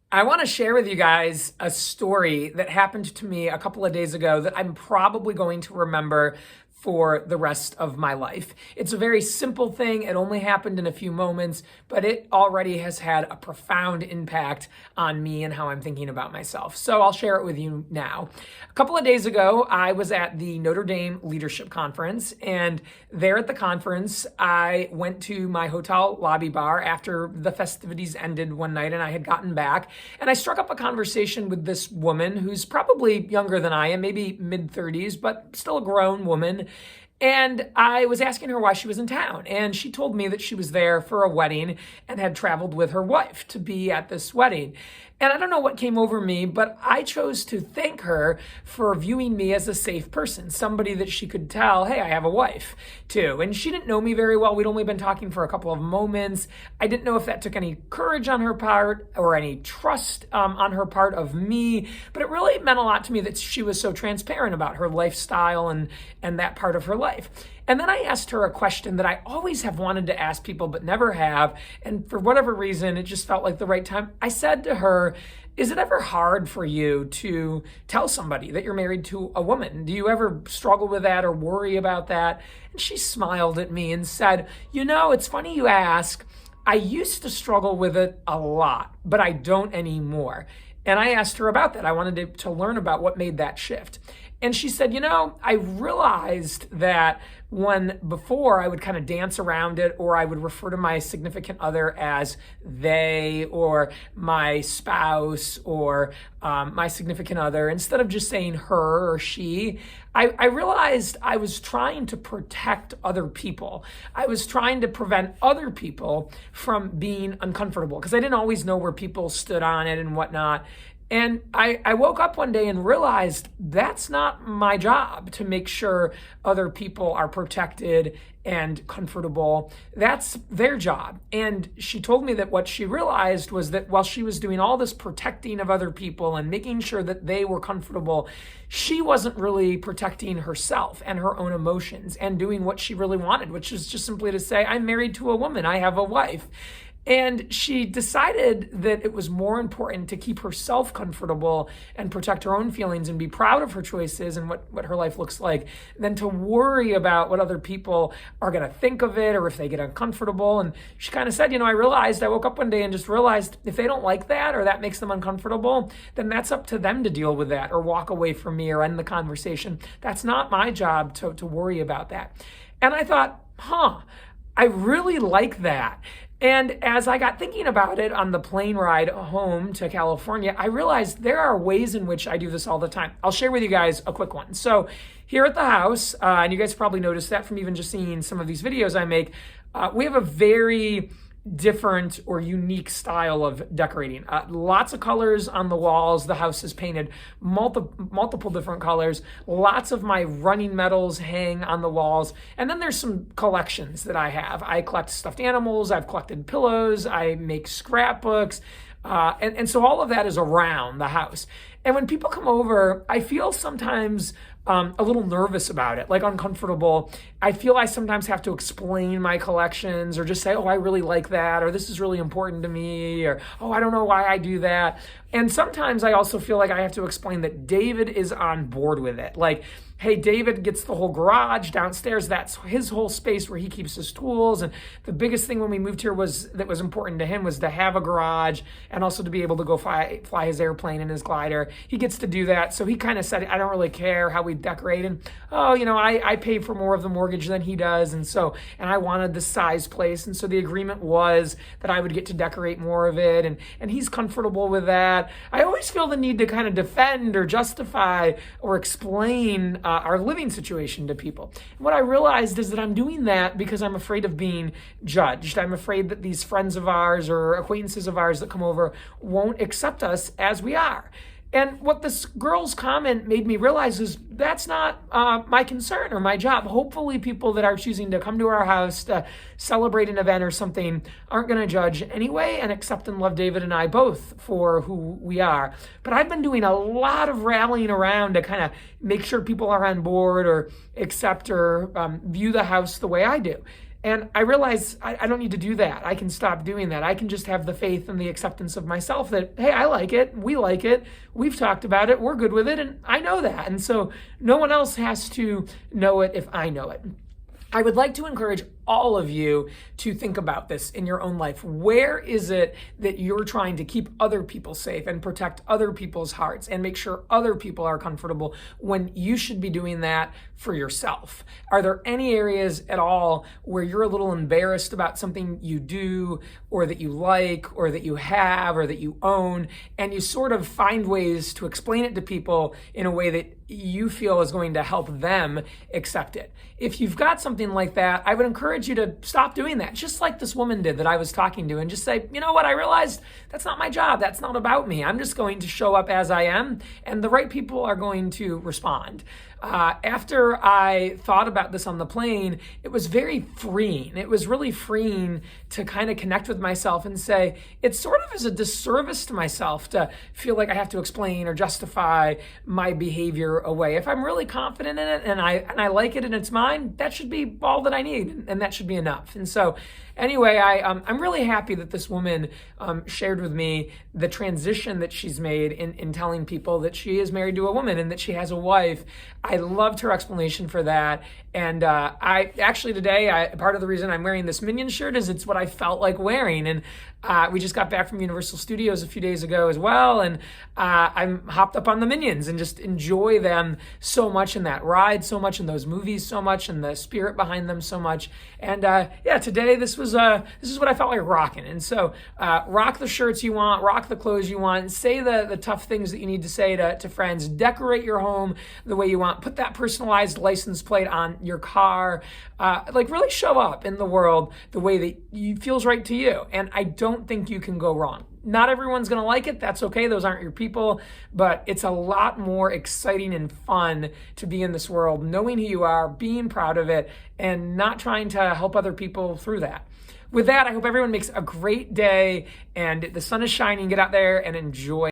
I want to share with you guys a story that happened to me a couple of days ago that I'm probably going to remember for the rest of my life. It's a very simple thing. It only happened in a few moments, but it already has had a profound impact on me and how I'm thinking about myself. So I'll share it with you now. A couple of days ago, I was at the Notre Dame Leadership Conference, and there at the conference, I went to my hotel lobby bar after the festivities ended one night and I had gotten back, and I struck up a conversation with this woman who's probably younger than I am, maybe mid-30s, but still a grown woman. And I was asking her why she was in town. And she told me that she was there for a wedding and had traveled with her wife to be at this wedding. And I don't know what came over me, but I chose to thank her for viewing me as a safe person, somebody that she could tell, hey, I have a wife too. And she didn't know me very well. We'd only been talking for a couple of moments. I didn't know if that took any courage on her part or any trust on her part of me, but it really meant a lot to me that she was so transparent about her lifestyle and that part of her life. And then I asked her a question that I always have wanted to ask people, but never have. And for whatever reason, it just felt like the right time. I said to her, is it ever hard for you to tell somebody that you're married to a woman? Do you ever struggle with that or worry about that? And she smiled at me and said, it's funny you ask. I used to struggle with it a lot, but I don't anymore. And I asked her about that. I wanted to learn about what made that shift. And she said, I realized that when before I would kind of dance around it, or I would refer to my significant other as they or my spouse or my significant other, instead of just saying her or she, I realized I was trying to protect other people. I was trying to prevent other people from being uncomfortable because I didn't always know where people stood on it and whatnot. And I woke up one day and realized that's not my job to make sure other people are protected and comfortable. That's their job. And she told me that what she realized was that while she was doing all this protecting of other people and making sure that they were comfortable, she wasn't really protecting herself and her own emotions and doing what she really wanted, which is just simply to say, I'm married to a woman, I have a wife. And she decided that it was more important to keep herself comfortable and protect her own feelings and be proud of her choices and what her life looks like than to worry about what other people are going to think of it or if they get uncomfortable. And she kind of said, I woke up one day and just realized if they don't like that or that makes them uncomfortable, then that's up to them to deal with that or walk away from me or end the conversation. That's not my job to worry about that. And I thought, I really like that. And as I got thinking about it on the plane ride home to California, I realized there are ways in which I do this all the time. I'll share with you guys a quick one. So here at the house, and you guys probably noticed that from even just seeing some of these videos I make, we have a very different or unique style of decorating. Lots of colors on the walls. The house is painted multiple different colors. Lots of my running medals hang on the walls. And then there's some collections that I have. I collect stuffed animals. I've collected pillows. I make scrapbooks. And so all of that is around the house. And when people come over, I feel sometimes a little nervous about it, like uncomfortable. I feel I sometimes have to explain my collections or just say, I really like that, or this is really important to me, or, I don't know why I do that. And sometimes I also feel like I have to explain that David is on board with it. Like, hey, David gets the whole garage downstairs. That's his whole space where he keeps his tools. And the biggest thing when we moved here that was important to him was to have a garage and also to be able to go fly his airplane and his glider. He gets to do that. So he kind of said, I don't really care how we decorate. And, I pay for more of the mortgage than he does. And I wanted the size place. And so the agreement was that I would get to decorate more of it. And he's comfortable with that. I always feel the need to kind of defend or justify or explain our living situation to people. And what I realized is that I'm doing that because I'm afraid of being judged. I'm afraid that these friends of ours or acquaintances of ours that come over won't accept us as we are. And what this girl's comment made me realize is that's not my concern or my job. Hopefully people that are choosing to come to our house to celebrate an event or something aren't going to judge anyway and accept and love David and I both for who we are. But I've been doing a lot of rallying around to kind of make sure people are on board or accept or view the house the way I do. And I realize I don't need to do that. I can stop doing that. I can just have the faith and the acceptance of myself that, hey, I like it. We like it. We've talked about it. We're good with it. And I know that. And so no one else has to know it if I know it. I would like to encourage all of you to think about this in your own life. Where is it that you're trying to keep other people safe and protect other people's hearts and make sure other people are comfortable when you should be doing that for yourself? Are there any areas at all where you're a little embarrassed about something you do or that you like or that you have or that you own, and you sort of find ways to explain it to people in a way that you feel is going to help them accept it? If you've got something like that, I would encourage you to stop doing that, just like this woman did that I was talking to, and just say, you know what, I realized that's not my job. That's not about me. I'm just going to show up as I am, and the right people are going to respond. After I thought about this on the plane, it was very freeing. It was really freeing to kind of connect with myself and say, it sort of is a disservice to myself to feel like I have to explain or justify my behavior away. If I'm really confident in it and I like it and it's mine, that should be all that I need, and that should be enough. And so anyway, I'm really happy that this woman shared with me the transition that she's made in telling people that she is married to a woman and that she has a wife. I loved her explanation for that. And I actually today, part of the reason I'm wearing this Minion shirt is it's what I felt like wearing. And we just got back from Universal Studios a few days ago as well. And I'm hopped up on the Minions and just enjoy them so much in that ride, so much in those movies, so much in the spirit behind them so much. And yeah, today this is what I felt like rocking. And so rock the shirts you want, rock the clothes you want, say the tough things that you need to say to friends, decorate your home the way you want, put that personalized license plate on your car, like really show up in the world the way that feels right to you. And I don't think you can go wrong. Not everyone's going to like it. That's okay. Those aren't your people. But it's a lot more exciting and fun to be in this world, knowing who you are, being proud of it, and not trying to help other people through that. With that, I hope everyone makes a great day and the sun is shining. Get out there and enjoy.